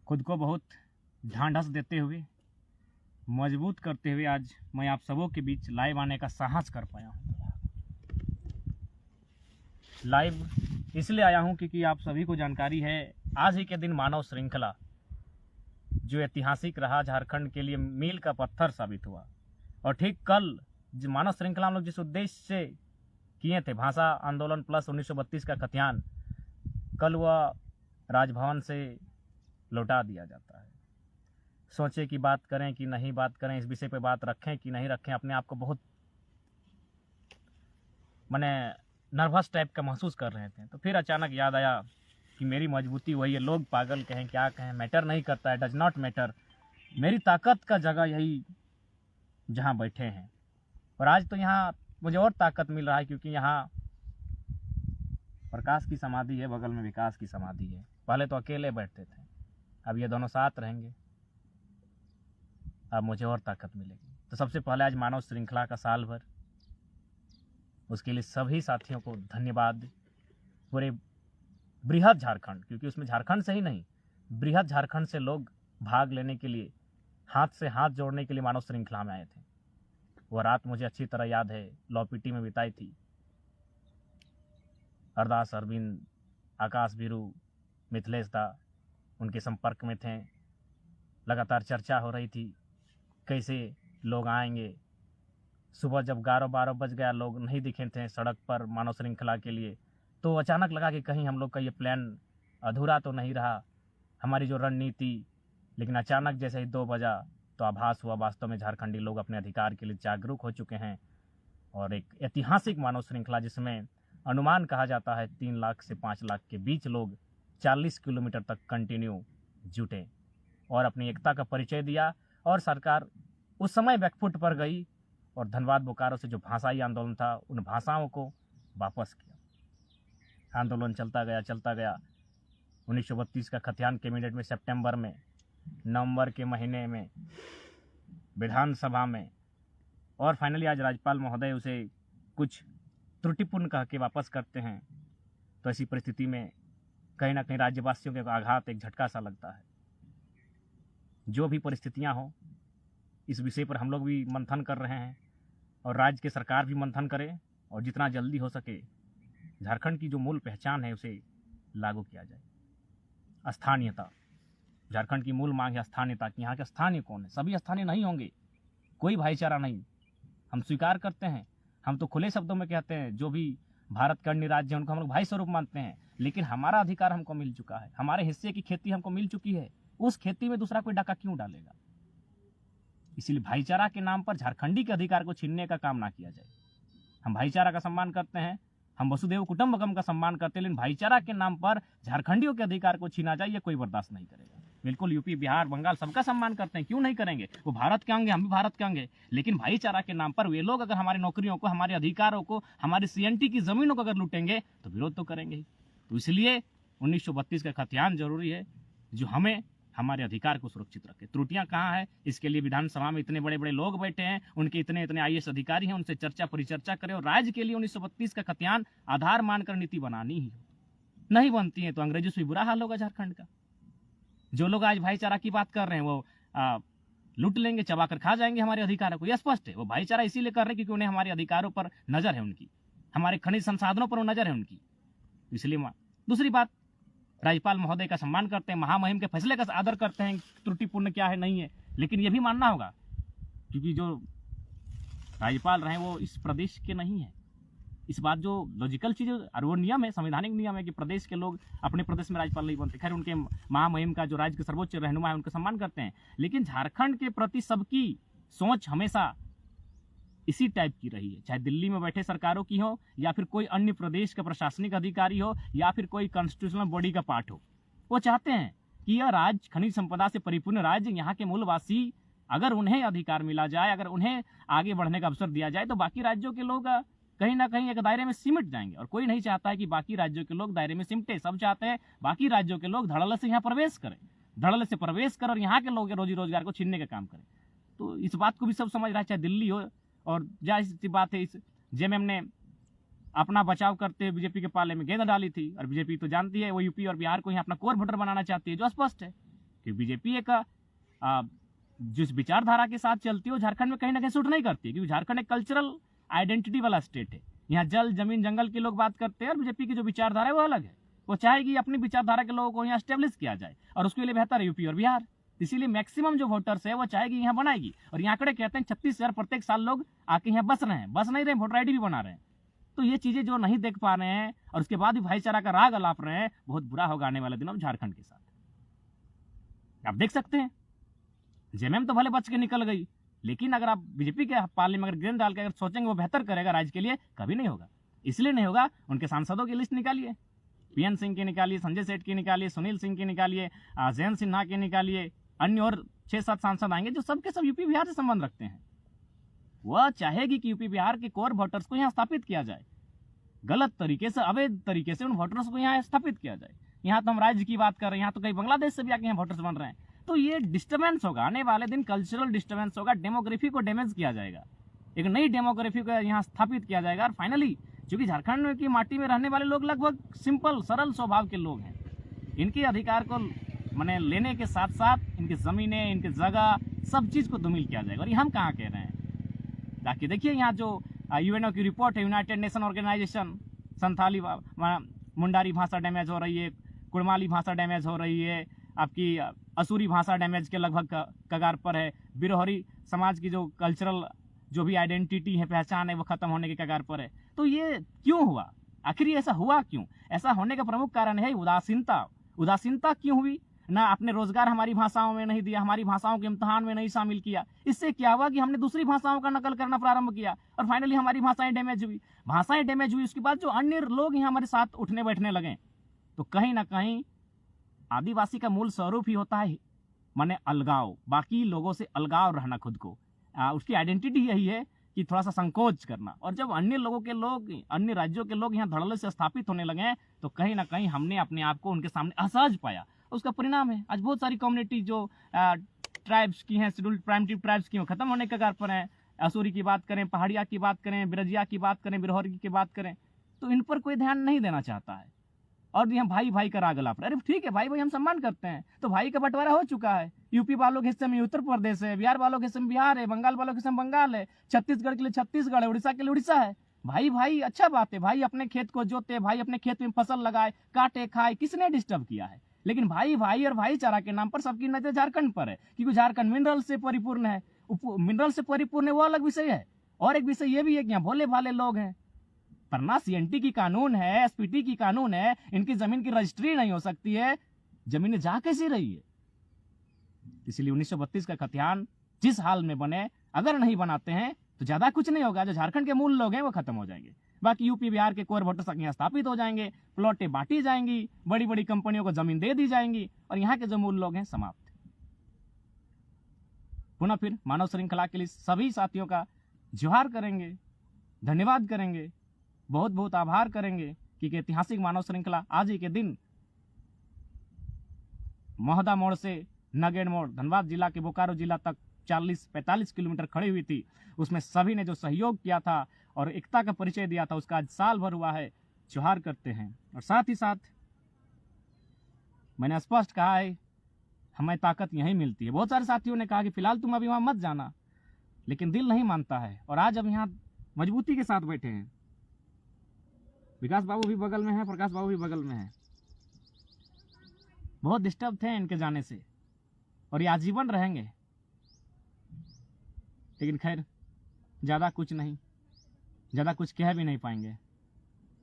खुद को बहुत ढांढस देते हुए, मजबूत करते हुए आज मैं आप सबों के बीच लाइव आने का साहस कर पाया हूँ। लाइव इसलिए आया हूँ क्योंकि आप सभी को जानकारी है, आज ही के दिन मानव श्रृंखला जो ऐतिहासिक रहा, झारखंड के लिए मील का पत्थर साबित हुआ। और ठीक कल जो मानव श्रृंखला हम लोग जिस उद्देश्य से किए थे, भाषा आंदोलन प्लस 1932 का खतियान, कल वह राजभवन से लौटा दिया जाता है। सोचे कि बात करें कि नहीं बात करें, इस विषय पे बात रखें कि नहीं रखें। अपने आप को बहुत मैंने नर्वस टाइप का महसूस कर रहे थे। तो फिर अचानक याद आया कि मेरी मजबूती वही है। लोग पागल कहें क्या कहें, मैटर नहीं करता है, डज नॉट मैटर। मेरी ताकत का जगह यही जहाँ बैठे हैं। और आज तो यहाँ मुझे और ताकत मिल रहा है क्योंकि यहाँ प्रकाश की समाधि है, बगल में विकास की समाधि है। पहले तो अकेले बैठते थे, अब ये दोनों साथ रहेंगे, अब मुझे और ताकत मिलेगी। तो सबसे पहले आज मानव श्रृंखला का साल भर, उसके लिए सभी साथियों को धन्यवाद। पूरे बृहद झारखंड, क्योंकि उसमें झारखंड से ही नहीं, बृहद झारखंड से लोग भाग लेने के लिए, हाथ से हाथ जोड़ने के लिए मानव श्रृंखला में आए थे। वह रात मुझे अच्छी तरह याद है, लौपीटी में बिताई थी। अरदास, अरविंद, आकाश, बीरू, मिथिलेश दा उनके संपर्क में थे। लगातार चर्चा हो रही थी कैसे लोग आएंगे। सुबह जब 11-12 बज गया, लोग नहीं दिखे थे सड़क पर मानव श्रृंखला के लिए, तो अचानक लगा कि कहीं हम लोग का ये प्लान अधूरा तो नहीं रहा, हमारी जो रणनीति। लेकिन अचानक जैसे ही 2 बजा तो आभास हुआ वास्तव में झारखंडी लोग अपने अधिकार के लिए जागरूक हो चुके हैं। और एक ऐतिहासिक मानव श्रृंखला जिसमें अनुमान कहा जाता है 3 लाख से 5 लाख के बीच लोग 40 किलोमीटर तक कंटिन्यू जुटे और अपनी एकता का परिचय दिया। और सरकार उस समय बैकफुट पर गई और धनबाद बोकारो से जो भाषाई आंदोलन था, उन भाषाओं को वापस किया। आंदोलन चलता गया। 1932 का खतियान कैबिनेट में सितंबर में, नवंबर के महीने में विधानसभा में, और फाइनली आज राज्यपाल महोदय उसे कुछ त्रुटिपूर्ण कह के वापस करते हैं। तो ऐसी परिस्थिति में कहीं ना कहीं राज्यवासियों के आघात, एक झटका सा लगता है। जो भी परिस्थितियां हो, इस विषय पर हम लोग भी मंथन कर रहे हैं और राज्य की सरकार भी मंथन करे और जितना जल्दी हो सके झारखंड की जो मूल पहचान है उसे लागू किया जाए। स्थानीयता, झारखंड की मूल मांग है स्थानीयता की। यहाँ के स्थानीय कौन है? सभी स्थानीय नहीं होंगे, कोई भाईचारा नहीं, हम स्वीकार करते हैं। हम तो खुले शब्दों में कहते हैं जो भी भारत के अन्य राज्य हैं उनको हम लोग भाई स्वरूप मानते हैं। लेकिन हमारा अधिकार हमको मिल चुका है, हमारे हिस्से की खेती हमको मिल चुकी है, उस खेती में दूसरा कोई डाका क्यों डालेगा? इसीलिए भाईचारा के नाम पर झारखंडी के अधिकार को छीनने का काम ना किया जाए। हम भाईचारा का सम्मान करते हैं, हम वसुदेव कुटुंबकम का सम्मान करते हैं, लेकिन भाईचारा के नाम पर झारखंडियों के अधिकार को छीना जाए, ये कोई बर्दाश्त नहीं करेगा। बिल्कुल यूपी, बिहार, बंगाल सबका सम्मान करते हैं, क्यों नहीं करेंगे? वो भारत के अंग, हम भी भारत के अंग हैं। लेकिन भाईचारा के नाम पर वे लोग अगर हमारी नौकरियों को, हमारे अधिकारों को, हमारी सीएनटी की जमीनों को अगर लूटेंगे तो विरोध तो करेंगे ही। तो इसलिए 1932 का खतियान जरूरी है जो हमें हमारे अधिकार को सुरक्षित रखे। त्रुटियां कहाँ है, इसके लिए विधानसभा में इतने बड़े बड़े लोग बैठे हैं, उनके इतने आईएएस अधिकारी हैं, उनसे चर्चा परिचर्चा करें और राज्य के लिए 1932 का खतियान आधार मानकर नीति बनानी ही हो। नहीं बनती है तो अंग्रेजों से बुरा हाल होगा झारखंड का। जो लोग आज भाईचारा की बात कर रहे हैं वो लूट लेंगे, चबा कर खा जाएंगे हमारे अधिकारों को, यह स्पष्ट है। वो भाईचारा इसीलिए कर रहे हैं क्योंकि उन्हें हमारे अधिकारों पर नजर है उनकी, हमारे खनिज संसाधनों पर नजर है उनकी। इसलिए दूसरी बात, राज्यपाल महोदय का सम्मान करते हैं, महामहिम के फैसले का आदर करते हैं, त्रुटिपूर्ण क्या है नहीं है। लेकिन यह भी मानना होगा क्योंकि जो राज्यपाल रहे वो इस प्रदेश के नहीं है। इस बात जो लॉजिकल चीज और वो नियम है, संवैधानिक नियम है कि प्रदेश के लोग अपने प्रदेश में राज्यपाल नहीं बनते। खैर, उनके महामहिम का जो राज्य के सर्वोच्च रहनुमा है उनका सम्मान करते हैं, लेकिन झारखंड के प्रति सबकी सोच हमेशा इसी टाइप की रही है। चाहे दिल्ली में बैठे सरकारों की हो या फिर कोई अन्य प्रदेश का प्रशासनिक अधिकारी हो या फिर कोई कॉन्स्टिट्यूशनल बॉडी का पार्ट हो, वो चाहते हैं कि यह राज्य खनिज संपदा से परिपूर्ण राज्य, यहाँ के मूलवासी अगर उन्हें अधिकार मिला जाए, अगर उन्हें आगे बढ़ने का अवसर दिया जाए तो बाकी राज्यों के लोग कहीं ना कहीं एक दायरे में सिमट जाएंगे। और कोई नहीं चाहता है कि बाकी राज्यों के लोग दायरे में सिमटे। सब चाहते हैं बाकी राज्यों के लोग धड़ल्ले से यहाँ प्रवेश करें, धड़ल्ले से प्रवेश कर और यहाँ के लोग रोजी रोजगार को छीनने का काम करें। तो इस बात को भी सब समझ रहा है, चाहे दिल्ली हो। और जाहिर सी बात है, इस जेएमएम ने अपना बचाव करते हुए बीजेपी के पाले में गेंद डाली थी। और बीजेपी तो जानती है वो यूपी और बिहार को ही अपना कोर वोटर बनाना चाहती है, जो स्पष्ट है कि बीजेपी एक जिस विचारधारा के साथ चलती है वो झारखंड में कहीं ना कहीं सूट नहीं करती, क्योंकि झारखंड एक कल्चरल आइडेंटिटी वाला स्टेट है। यहाँ जल जमीन जंगल के लोग बात करते हैं और बीजेपी की जो विचारधारा है वो अलग है। वो चाहेगी अपनी विचारधारा के लोगों को यहाँ स्टेब्लिश किया जाए और उसके लिए बेहतर है यूपी और बिहार। इसीलिए मैक्सिमम जो वोटर्स है वो चाहेगी यहाँ बनाएगी। और यहाँ आंकड़े कहते हैं 36,000 प्रत्येक साल लोग आके यहाँ बस रहे हैं, बस नहीं रहे, वोटर आईडी भी बना रहे हैं। तो ये चीजें जो नहीं देख पा रहे हैं और उसके बाद भी भाईचारा का राग अलाप रहे हैं, बहुत बुरा होगा आने वाले दिनों में झारखंड के साथ। आप देख सकते हैं जेएमएम तो भले बच के निकल गई, लेकिन अगर आप बीजेपी के पाले में अगर गेंद डाल के अगर सोचेंगे वो बेहतर करेगा राज्य के लिए, कभी नहीं होगा। इसलिए नहीं होगा, उनके सांसदों की लिस्ट निकालिए, पीएन सिंह की निकालिए, संजय सेठ की निकालिए, सुनील सिंह की निकालिए, जयंत सिन्हा की निकालिए, अन्य और 6-7 सांसद आएंगे जो सबके सब यूपी बिहार से संबंध रखते हैं। वह चाहेगी कि यूपी बिहार के कोर वोटर्स को यहाँ स्थापित किया जाए, गलत तरीके से, अवैध तरीके से उन वोटर्स को यहाँ स्थापित किया जाए। यहाँ तो हम राज्य की बात कर रहे हैं, यहाँ तो कई बांग्लादेश से भी आके यहाँ वोटर्स बन रहे हैं। तो ये डिस्टर्बेंस होगा, आने वाले दिन कल्चरल डिस्टर्बेंस होगा, डेमोग्राफी को डैमेज किया जाएगा, एक नई डेमोग्राफी को यहाँ स्थापित किया जाएगा। और फाइनली चूंकि झारखंड की माटी में रहने वाले लोग लगभग सिंपल सरल स्वभाव के लोग हैं, इनके अधिकार को मैंने लेने के साथ साथ इनकी जमीनें, इनकी जगह, सब चीज को धूमिल किया जाएगा। और ये हम कहाँ कह रहे हैं, ताकि देखिए यहाँ जो यूएनओ की रिपोर्ट है, United Nation Organisation, Santhali Mundari भाषा डैमेज हो रही है, कुड़माली भाषा डैमेज हो रही है, आपकी असुरी भाषा डैमेज के लगभग कगार पर है, बिरोहरी समाज की जो कल्चरल जो भी आइडेंटिटी है, पहचान है, वो खत्म होने के कगार पर है। तो ये क्यों हुआ, आखिर ऐसा हुआ क्यों? ऐसा होने का प्रमुख कारण है उदासीनता। उदासीनता क्यों हुई? ना आपने रोजगार हमारी भाषाओं में नहीं दिया, हमारी भाषाओं के इम्तिहान में नहीं शामिल किया। इससे क्या हुआ कि हमने दूसरी भाषाओं का नकल करना प्रारंभ किया और फाइनली हमारी भाषाएं डैमेज हुई। भाषाएं डैमेज हुई, उसके बाद जो अन्य लोग यहाँ हमारे साथ उठने बैठने लगे, तो कहीं ना कहीं आदिवासी का मूल स्वरूप ही होता है माने अलगाव, बाकी लोगों से अलगाव रहना, खुद को उसकी आइडेंटिटी यही है कि थोड़ा सा संकोच करना। और जब अन्य लोगों के लोग, अन्य राज्यों के लोग यहाँ धड़ल्ले से स्थापित होने लगे हैं, तो कहीं ना कहीं हमने अपने आप को उनके सामने असहज पाया। उसका परिणाम है आज बहुत सारी कम्युनिटी जो ट्राइब्स की हैं, शेड्यूल्ड प्राइमिटिव ट्राइब्स की, वो खत्म होने के कगार पर हैं। असुरी की बात करें, पहाड़िया की बात करें, बिरजिया की बात करें, बिरहोरी की बात करें, तो इन पर कोई ध्यान नहीं देना चाहता है। और यहाँ भाई भाई का राग अलाप रहा है। अरे ठीक है, भाई भाई हम सम्मान करते हैं, तो भाई का बंटवारा हो चुका है। यूपी वालों के हिस्से में उत्तर प्रदेश है, बिहार वालों के हिस्से में बिहार है, बंगाल वालों के हिस्से में बंगाल है, छत्तीसगढ़ के लिए छत्तीसगढ़ है, उड़ीसा के लिए उड़ीसा है। भाई भाई अच्छा बात है, भाई अपने खेत को जोते, भाई अपने खेत में फसल लगाए, काटे खाए, किसने डिस्टर्ब किया है? लेकिन भाई भाई और भाईचारा के नाम पर सबकी नजर झारखंड पर है, क्योंकि झारखंड मिनरल से परिपूर्ण है। मिनरल से परिपूर्ण है वो अलग विषय है, और एक विषय ये भी है कि यहाँ भोले भाले लोग हैं। पर ना सीएनटी की कानून है, एसपीटी की कानून है, इनकी जमीन की रजिस्ट्री नहीं हो सकती है, जमीनें जा कैसी रही है? इसलिए 1932 का खतियान जिस हाल में बने, अगर नहीं बनाते हैं तो ज्यादा कुछ नहीं होगा। जो झारखंड के मूल लोग हैं वो खत्म हो जाएंगे, बाकी यूपी बिहार के कोर वोटर्स यहाँ स्थापित हो जाएंगे, प्लॉटें बांटी जाएंगी, बड़ी बड़ी कंपनियों को जमीन दे दी जाएंगी, और यहाँ के जो मूल लोग हैं समाप्त। पुनः फिर मानव श्रृंखला के लिए सभी साथियों का जोहार करेंगे, धन्यवाद करेंगे, बहुत बहुत आभार करेंगे कि ऐतिहासिक मानव श्रृंखला आज ही के दिन मोहदा मोड़ से नगेड़ मोड़, धनबाद जिला के बोकारो जिला तक 40-45 किलोमीटर खड़ी हुई थी। उसमें सभी ने जो सहयोग किया था और एकता का परिचय दिया था, उसका आज साल भर हुआ है, जोहार करते हैं। और साथ ही साथ मैंने स्पष्ट कहा है, हमें ताकत यहीं मिलती है। बहुत सारे साथियों ने कहा कि फिलहाल तुम अभी वहां मत जाना, लेकिन दिल नहीं मानता है, और आज अब यहाँ मजबूती के साथ बैठे हैं। विकास बाबू भी बगल में है, प्रकाश बाबू भी बगल में है। बहुत डिस्टर्ब थे इनके जाने से, और ये आजीवन रहेंगे। लेकिन खैर ज़्यादा कुछ नहीं, ज़्यादा कुछ कह भी नहीं पाएंगे।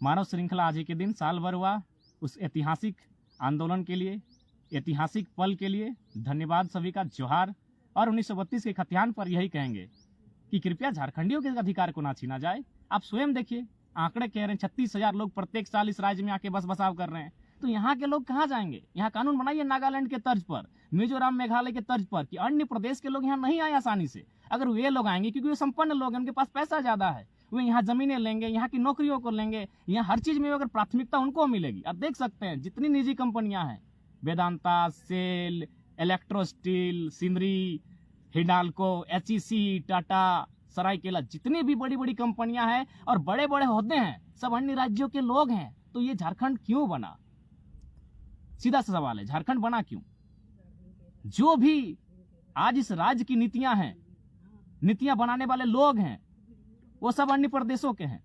मानव श्रृंखला आज ही के दिन साल भर हुआ, उस ऐतिहासिक आंदोलन के लिए, ऐतिहासिक पल के लिए धन्यवाद सभी का, जोहार। और 1932 के खतियान पर यही कहेंगे कि कृपया झारखंडियों के अधिकार को ना छीना जाए। आप स्वयं देखिए, आंकड़े कह रहे हैं 36,000 लोग प्रत्येक साल इस राज्य में आके बस बसाव कर रहे हैं। तो यहाँ के लोग कहाँ जाएंगे? यहाँ कानून बनाइए नागालैंड के तर्ज पर, मिजोरम मेघालय के तर्ज पर, कि अन्य प्रदेश के लोग यहाँ नहीं आए आसानी से। अगर वे लोग आएंगे, क्योंकि वे संपन्न लोग हैं, उनके पास पैसा ज्यादा है, वे यहाँ जमीनें लेंगे, यहाँ की नौकरियों को लेंगे, यहाँ हर चीज में अगर प्राथमिकता उनको मिलेगी। अब देख सकते हैं जितनी निजी कंपनियां हैं, वेदांता, सेल, इलेक्ट्रो स्टील, सिंदरी, हिंडाल्को, एचईसी, टाटा, सरायकेला, जितनी भी बड़ी बड़ी कंपनियां हैं और बड़े बड़े ओहदे हैं, सब अन्य राज्यों के लोग हैं, तो ये झारखंड क्यों बना? सीधा सा सवाल है, झारखंड बना क्यों? जो भी आज इस राज्य की नीतियां हैं, नीतियां बनाने वाले लोग हैं, वो सब अन्य प्रदेशों के हैं।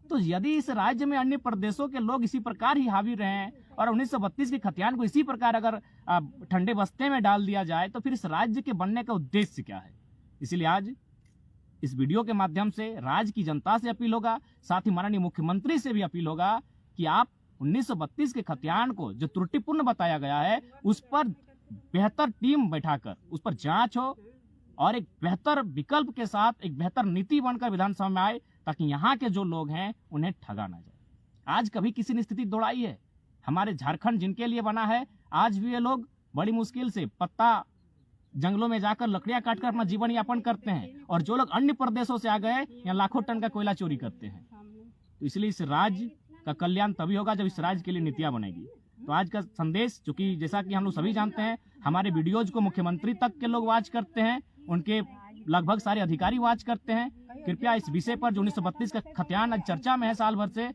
तो यदि इस राज्य में अन्य प्रदेशों के लोग इसी प्रकार ही हावी रहे हैं और 1932 के खतियान को इसी प्रकार अगर ठंडे बस्ते में डाल दिया जाए, तो फिर इस राज्य के बनने का उद्देश्य क्या है? इसीलिए आज इस वीडियो के माध्यम से राज्य की जनता से अपील होगा, साथ ही माननीय मुख्यमंत्री से भी अपील होगा कि आप 1932 के खतियान को जो त्रुटिपूर्ण बताया गया है, उस पर बेहतर टीम बैठाकर उस पर जांच हो और एक बेहतर विकल्प के साथ एक बेहतर नीति बनकर विधानसभा में आए, ताकि यहाँ के जो लोग हैं उन्हें ठगा ना जाए। आज कभी किसी ने स्थिति दौड़ाई है? हमारे झारखंड जिनके लिए बना है, आज भी ये लोग बड़ी मुश्किल से पत्ता जंगलों में जाकर लकड़ियां काटकर अपना जीवन यापन करते हैं, और जो लोग अन्य प्रदेशों से आ गए यहाँ लाखों टन का कोयला चोरी करते हैं। तो इसलिए इस राज्य का कल्याण तभी होगा जब इस राज्य के लिए नीतियां बनेगी। तो आज का संदेश, चूंकि जैसा कि हम लोग सभी जानते हैं, हमारे वीडियोज को मुख्यमंत्री तक के लोग वॉच करते हैं, उनके लगभग सारे अधिकारी वॉच करते हैं। कृपया इस विषय पर जो 1932 का खतियान चर्चा में है साल भर से,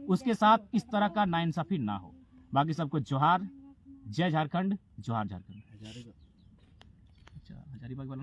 उसके साथ इस तरह का नाइंसाफी ना हो। बाकी सबको जोहार, जय झारखंड, जोहार झारखंड। हजारीबाग वाला